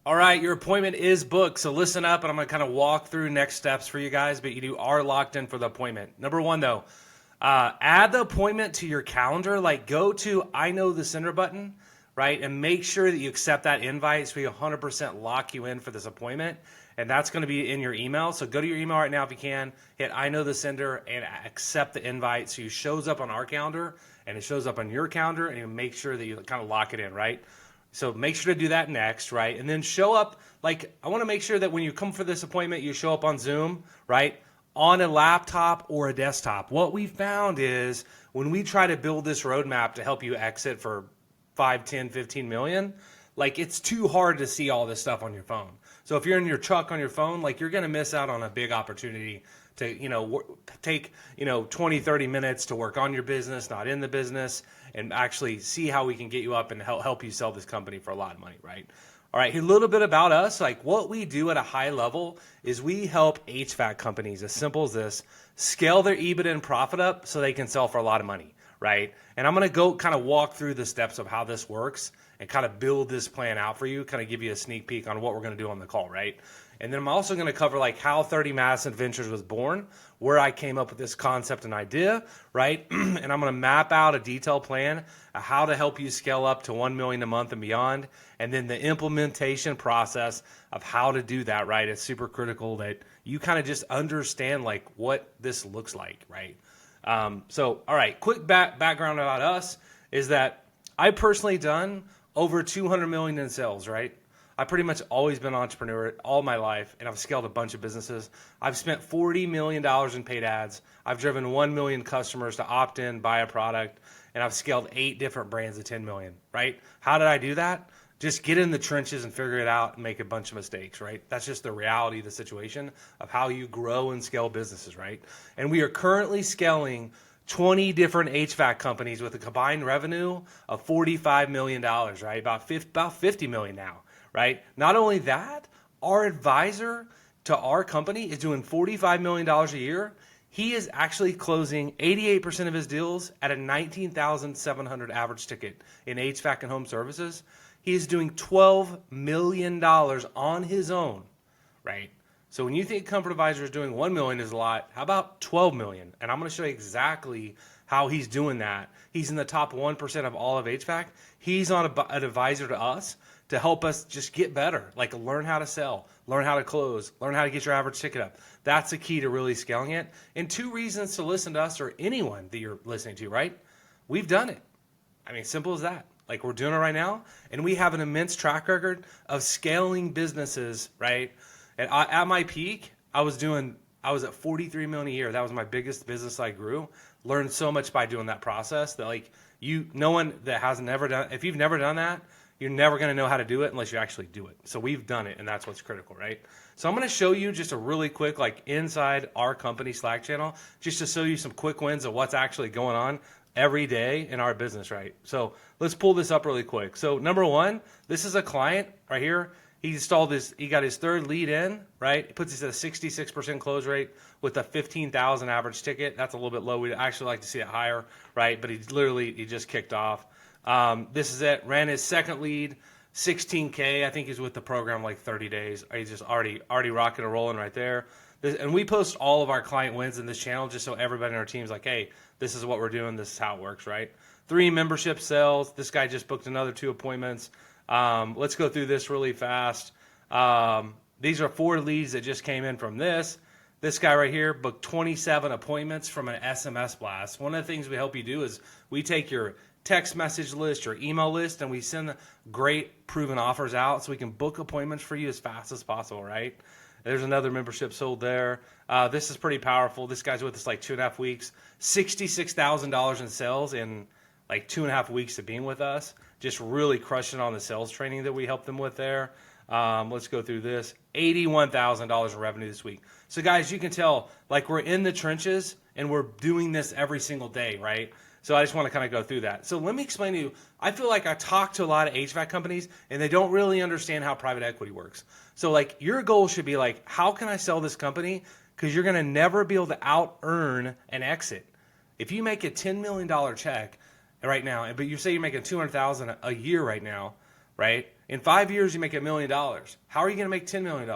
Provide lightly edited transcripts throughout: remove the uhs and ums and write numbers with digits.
All right, your appointment is booked. So listen up, and I'm going to kind of walk through next steps for you guys, but you are locked in for the appointment. Number one, though, add the appointment to your calendar. Like, go to I know the sender button, right? And make sure that you accept that invite so we 100% lock you in for this appointment. And that's going to be in your email. So go to your email right now if you can, hit I know the sender and accept the invite. So it shows up on our calendar and it shows up on your calendar, and you make sure that you kind of lock it in, right? So make sure to do that next, right? And then show up, like, I want to make sure that when you come for this appointment, you show up on Zoom, right? On a laptop or a desktop. What we found is when we try to build this roadmap to help you exit for 5, 10, 15 million, like, it's too hard to see all this stuff on your phone. So if you're in your truck on your phone, like, you're going to miss out on a big opportunity to, take, 20, 30 minutes to work on your business, not in the business, and actually see how we can get you up and help you sell this company for a lot of money, right? All right, a little bit about us. Like, what we do at a high level is we help HVAC companies, as simple as this, scale their EBITDA and profit up so they can sell for a lot of money, right? And I'm going to go kind of walk through the steps of how this works and kind of build this plan out for you, kind of give you a sneak peek on what we're going to do on the call, right? And then I'm also going to cover like how 30 Madison Ventures was born, where I came up with this concept and idea, right? And I'm going to map out a detailed plan of how to help you scale up to 1 million a month and beyond. And then the implementation process of how to do that, right? It's super critical that you kind of just understand like what this looks like, right? So, all right, quick background about us is that I personally done over 200 million in sales, right? I've pretty much always been an entrepreneur all my life, and I've scaled a bunch of businesses. I've spent $40 million in paid ads. I've driven 1 million customers to opt in, buy a product, and I've scaled 8 different brands to 10 million, right? How did I do that? Just get in the trenches and figure it out and make a bunch of mistakes, right? That's just the reality of the situation of how you grow and scale businesses, right? And we are currently scaling 20 different HVAC companies with a combined revenue of $45 million, right? About 50 million now, right? Not only that, our advisor to our company is doing $45 million a year. He is actually closing 88% of his deals at a $19,700 average ticket in HVAC and home services. He is doing $12 million on his own, right? So when you think Comfort Advisor is doing 1 million is a lot, how about 12 million? And I'm going to show you exactly how he's doing that. He's in the top 1% of all of HVAC. He's on an advisor to us to help us just get better, like learn how to sell, learn how to close, learn how to get your average ticket up. That's the key to really scaling it. And 2 reasons to listen to us or anyone that you're listening to, right? We've done it. I mean, simple as that. Like, we're doing it right now, and we have an immense track record of scaling businesses, right? And at my peak, I was at 43 million a year. That was my biggest business I grew. Learned so much by doing that process that, like, no one that has never done, if you've never done that, you're never going to know how to do it unless you actually do it. So we've done it, and that's what's critical, right? So I'm going to show you just a really quick, like, inside our company Slack channel, just to show you some quick wins of what's actually going on every day in our business, right? So let's pull this up really quick. So number one, this is a client right here. He got his 3rd lead in, right? It puts us at a 66% close rate with a 15,000 average ticket. That's a little bit low. We'd actually like to see it higher, right? But he just kicked off. This is it. Ran his 2nd lead, 16K. I think he's with the program like 30 days. He's just already rocking and rolling right there. And we post all of our client wins in this channel just so everybody in our team's like, hey, this is what we're doing. This is how it works, right? 3 membership sales. This guy just booked another 2 appointments. Let's go through this really fast. These are 4 leads that just came in from this. This guy right here booked 27 appointments from an SMS blast. One of the things we help you do is we take your text message list, your email list, and we send great proven offers out so we can book appointments for you as fast as possible, right? There's another membership sold there. This is pretty powerful. This guy's with us like 2.5 weeks, $66,000 in sales in like 2.5 weeks of being with us. Just really crushing on the sales training that we helped them with there. Let's go through this. $81,000 in revenue this week. So guys, you can tell like we're in the trenches and we're doing this every single day, right? So I just want to kind of go through that. So let me explain to you, I feel like I talk to a lot of HVAC companies and they don't really understand how private equity works. So like your goal should be like, how can I sell this company? Because you're going to never be able to out earn an exit. If you make a $10 million check right now, but you say you're making $200,000 a year right now, right? In 5 years, you make $1 million. How are you going to make $10 million?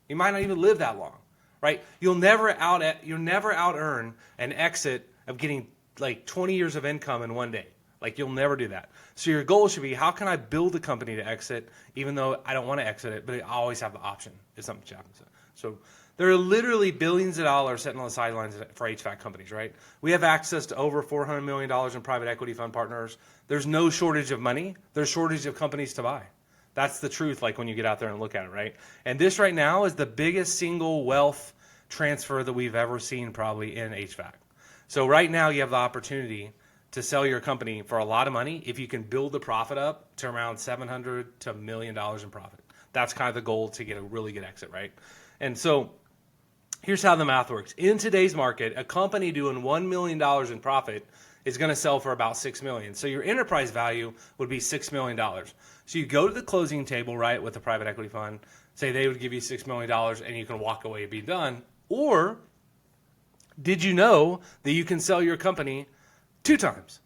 You might not even live that long, right? You'll never out earn an exit of getting like 20 years of income in one day. Like, you'll never do that. So your goal should be, how can I build a company to exit, even though I don't want to exit it, but I always have the option if something happens. So there are literally billions of dollars sitting on the sidelines for HVAC companies, right? We have access to over $400 million in private equity fund partners. There's no shortage of money. There's shortage of companies to buy. That's the truth, like when you get out there and look at it, right? And this right now is the biggest single wealth transfer that we've ever seen probably in HVAC. So right now you have the opportunity to sell your company for a lot of money if you can build the profit up to around $700 to $1 million in profit. That's kind of the goal to get a really good exit, right? And so here's how the math works. In today's market, a company doing $1 million in profit is going to sell for about $6 million. So your enterprise value would be $6 million. So you go to the closing table, right, with the private equity fund, say they would give you $6 million and you can walk away and be done. Or did you know that you can sell your company 2 times,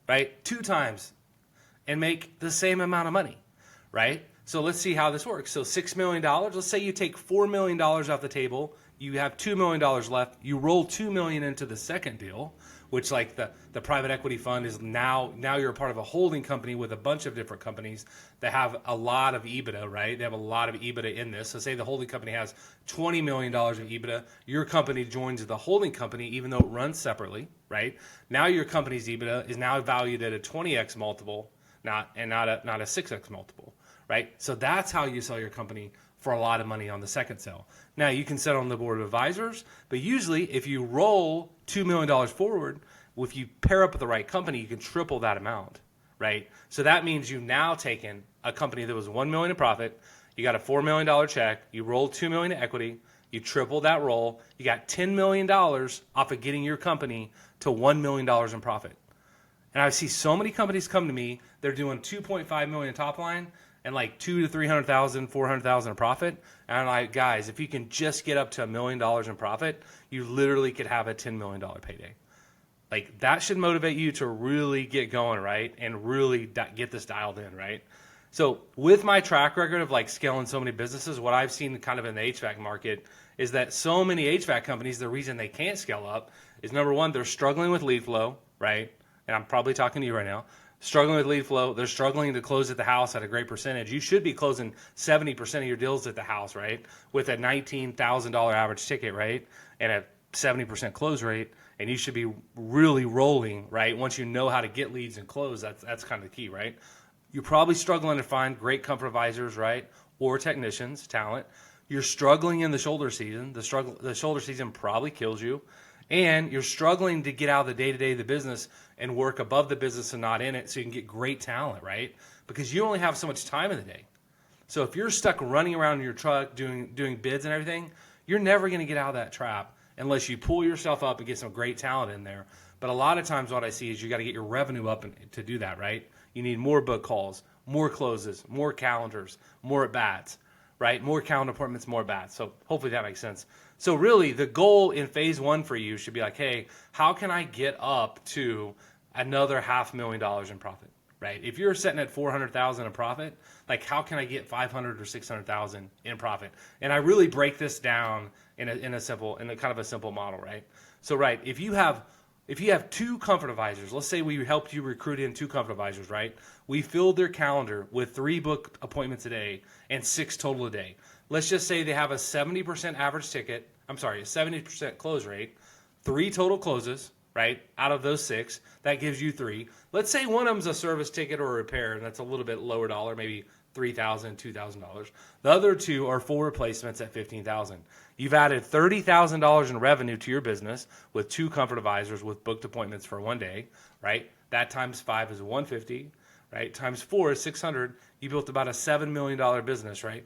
right? 2 times and make the same amount of money, right? So let's see how this works. So $6 million, let's say you take $4 million off the table, you have $2 million left, you roll $2 million into the second deal, which like the private equity fund is now you're a part of a holding company with a bunch of different companies that have a lot of EBITDA, right? They have a lot of EBITDA in this. So say the holding company has $20 million of EBITDA, your company joins the holding company even though it runs separately, right? Now your company's EBITDA is now valued at a 20x multiple, not a 6x multiple, right? So that's how you sell your company for a lot of money on the second sale. Now, you can sit on the board of advisors, but usually if you roll $2 million forward, if you pair up with the right company, you can triple that amount, right? So that means you've now taken a company that was $1 million in profit, you got a $4 million check, you rolled $2 million in equity, you tripled that roll, you got $10 million off of getting your company to $1 million in profit. And I see so many companies come to me, they're doing 2.5 million top line, and like 200 to 300,000, 400,000 in profit. And I'm like, guys, if you can just get up to $1 million in profit, you literally could have a $10 million payday. Like, that should motivate you to really get going, right? And really get this dialed in, right? So with my track record of like scaling so many businesses, what I've seen kind of in the HVAC market is that so many HVAC companies, the reason they can't scale up is, number one, they're struggling with lead flow, right? And I'm probably talking to you right now. Struggling with lead flow, they're struggling to close at the house at a great percentage. You should be closing 70% of your deals at the house, right? With a $19,000 average ticket, right? And a 70% close rate, and you should be really rolling, right? Once you know how to get leads and close, that's kind of the key, right? You're probably struggling to find great comfort advisors, right? Or technicians, talent. You're struggling in the shoulder season. The shoulder season probably kills you. And you're struggling to get out of the day-to-day of the business and work above the business and not in it so you can get great talent, right? Because you only have so much time in the day. So if you're stuck running around in your truck doing bids and everything, you're never going to get out of that trap unless you pull yourself up and get some great talent in there. But a lot of times what I see is you got to get your revenue up to do that, right? You need more book calls, more closes, more calendars, more at-bats, right? More calendar appointments, more bats. So hopefully that makes sense. So really the goal in phase 1 for you should be like, hey, how can I get up to another $500,000 in profit, right? If you're sitting at 400,000 in profit, like how can I get 500 or 600,000 in profit? And I really break this down in a kind of a simple model, right? So right, if you have 2 comfort advisors, let's say we helped you recruit in 2 comfort advisors, right? We filled their calendar with 3 book appointments a day and 6 total a day. Let's just say they have a 70% average ticket, a 70% close rate, 3 total closes, right? Out of those 6, that gives you 3. Let's say one of them's a service ticket or a repair, and that's a little bit lower dollar, maybe $3,000, $2,000. The other 2 are full replacements at $15,000. You've added $30,000 in revenue to your business with 2 comfort advisors with booked appointments for 1 day, right? That times 5 is $150, right? Times 4 is $600. You built about a $7 million business, right?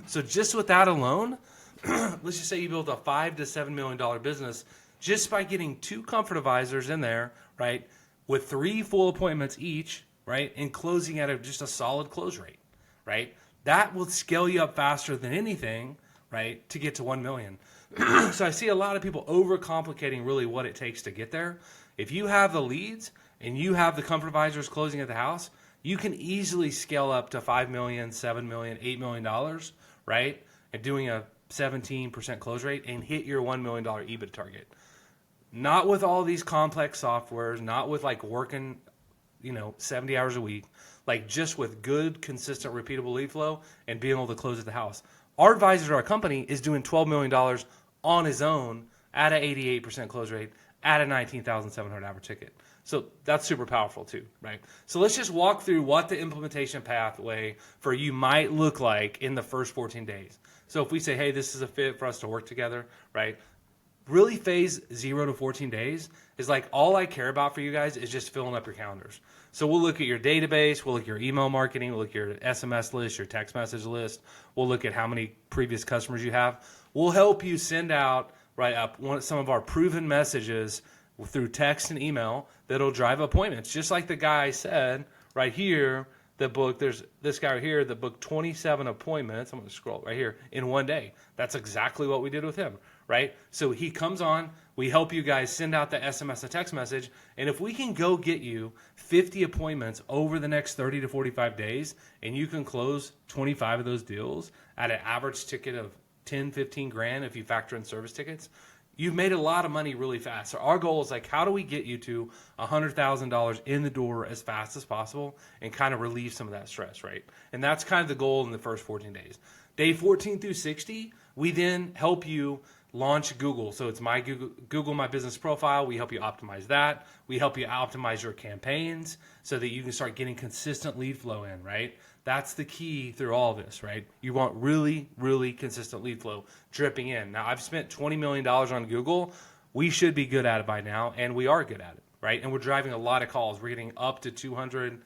So just with that alone, let's just say you built a $5 to $7 million business just by getting 2 comfort advisors in there, right? With 3 full appointments each, right? And closing at just a solid close rate, right? That will scale you up faster than anything, right? To get to 1 million. So I see a lot of people overcomplicating really what it takes to get there. If you have the leads and you have the comfort advisors closing at the house, you can easily scale up to $5 million, $7 million, $8 million, right? And doing a 17% close rate and hit your $1 million EBIT target. Not with all these complex softwares, not with like working, 70 hours a week, like just with good, consistent, repeatable lead flow and being able to close at the house. Our advisor to our company is doing $12 million on his own at an 88% close rate at a 19,700 average ticket. So that's super powerful too, right? So let's just walk through what the implementation pathway for you might look like in the first 14 days. So if we say, hey, this is a fit for us to work together, right? Really phase 0 to 14 days is like all I care about for you guys is just filling up your calendars. So we'll look at your database, we'll look at your email marketing, we'll look at your SMS list, your text message list, we'll look at how many previous customers you have. We'll help you send out some of our proven messages through text and email that'll drive appointments. Just like the guy said right here, there's this guy right here that booked 27 appointments. I'm going to scroll right here in one day. That's exactly what we did with him, right? So he comes on, we help you guys send out the SMS and text message, and if we can go get you 50 appointments over the next 30 to 45 days, and you can close 25 of those deals at an average ticket of 10, 15 grand if you factor in service tickets, you've made a lot of money really fast. So our goal is like, how do we get you to $100,000 in the door as fast as possible and kind of relieve some of that stress, right? And that's kind of the goal in the first 14 days. Day 14 through 60, we then help you launch Google. So it's my Google My Business Profile. We help you optimize that. We help you optimize your campaigns so that you can start getting consistent lead flow in, right? That's the key through all of this, right? You want really, really consistent lead flow dripping in. Now, I've spent $20 million on Google. We should be good at it by now, and we are good at it, right? And we're driving a lot of calls. We're getting up to 200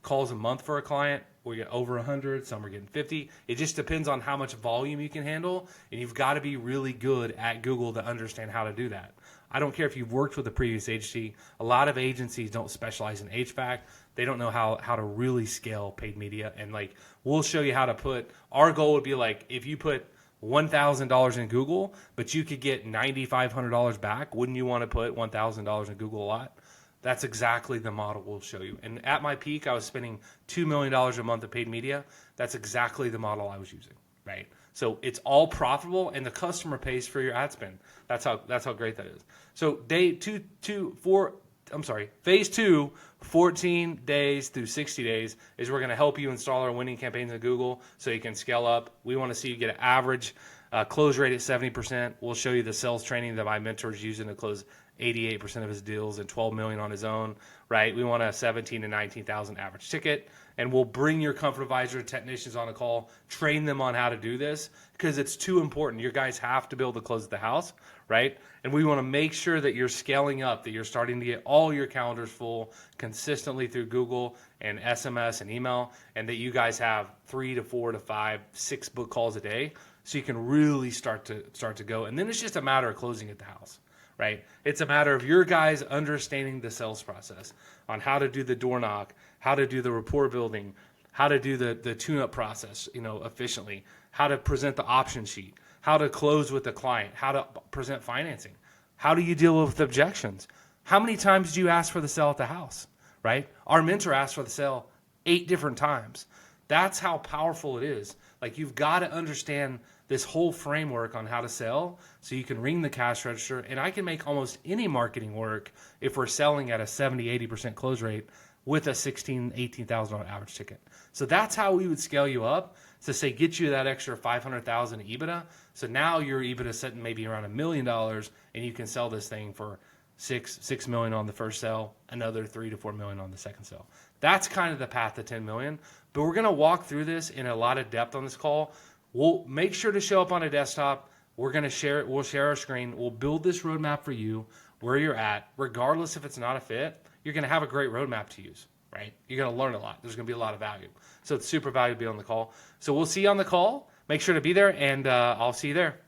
calls a month for a client. We get over 100. Some are getting 50. It just depends on how much volume you can handle, and you've got to be really good at Google to understand how to do that. I don't care if you've worked with a previous agency. A lot of agencies don't specialize in HVAC. They don't know how to really scale paid media. And like, we'll show you how to put, our goal would be like, if you put $1,000 in Google, but you could get $9,500 back, wouldn't you want to put $1,000 in Google a lot? That's exactly the model we'll show you. And at my peak, I was spending $2 million a month of paid media. That's exactly the model I was using, right? So it's all profitable, and the customer pays for your ad spend. That's how great that is. So phase 2, 14 days through 60 days is we're going to help you install our winning campaigns in Google so you can scale up. We want to see you get an average close rate at 70%. We'll show you the sales training that my mentor is using to close 88% of his deals and $12 million on his own, right? We want a 17 to 19,000 average ticket, and we'll bring your comfort advisor technicians on a call, train them on how to do this because it's too important. Your guys have to be able to close at the house, right? And we want to make sure that you're scaling up, that you're starting to get all your calendars full consistently through Google and SMS and email, and that you guys have 3 to 4 to 5, 6 book calls a day so you can really start to go. And then it's just a matter of closing at the house. Right? It's a matter of your guys understanding the sales process on how to do the door knock, how to do the rapport building, how to do the tune-up process, efficiently, how to present the option sheet, how to close with the client, how to present financing. How do you deal with objections? How many times do you ask for the sale at the house, right? Our mentor asked for the sale 8 different times. That's how powerful it is. Like, you've got to understand this whole framework on how to sell so you can ring the cash register. And I can make almost any marketing work if we're selling at a 70, 80% close rate with a $16,000, $18,000 average ticket. So that's how we would scale you up to say, get you that extra $500,000 EBITDA. So now your EBITDA is sitting maybe around $1 million, and you can sell this thing for $6 million on the first sale, another $3 to $4 million on the second sale. That's kind of the path to $10 million. But we're going to walk through this in a lot of depth on this call. We'll make sure to show up on a desktop. We're going to share it. We'll share our screen. We'll build this roadmap for you where you're at. Regardless if it's not a fit, you're going to have a great roadmap to use, right? You're going to learn a lot. There's going to be a lot of value. So it's super valuable to be on the call. So we'll see you on the call. Make sure to be there, and I'll see you there.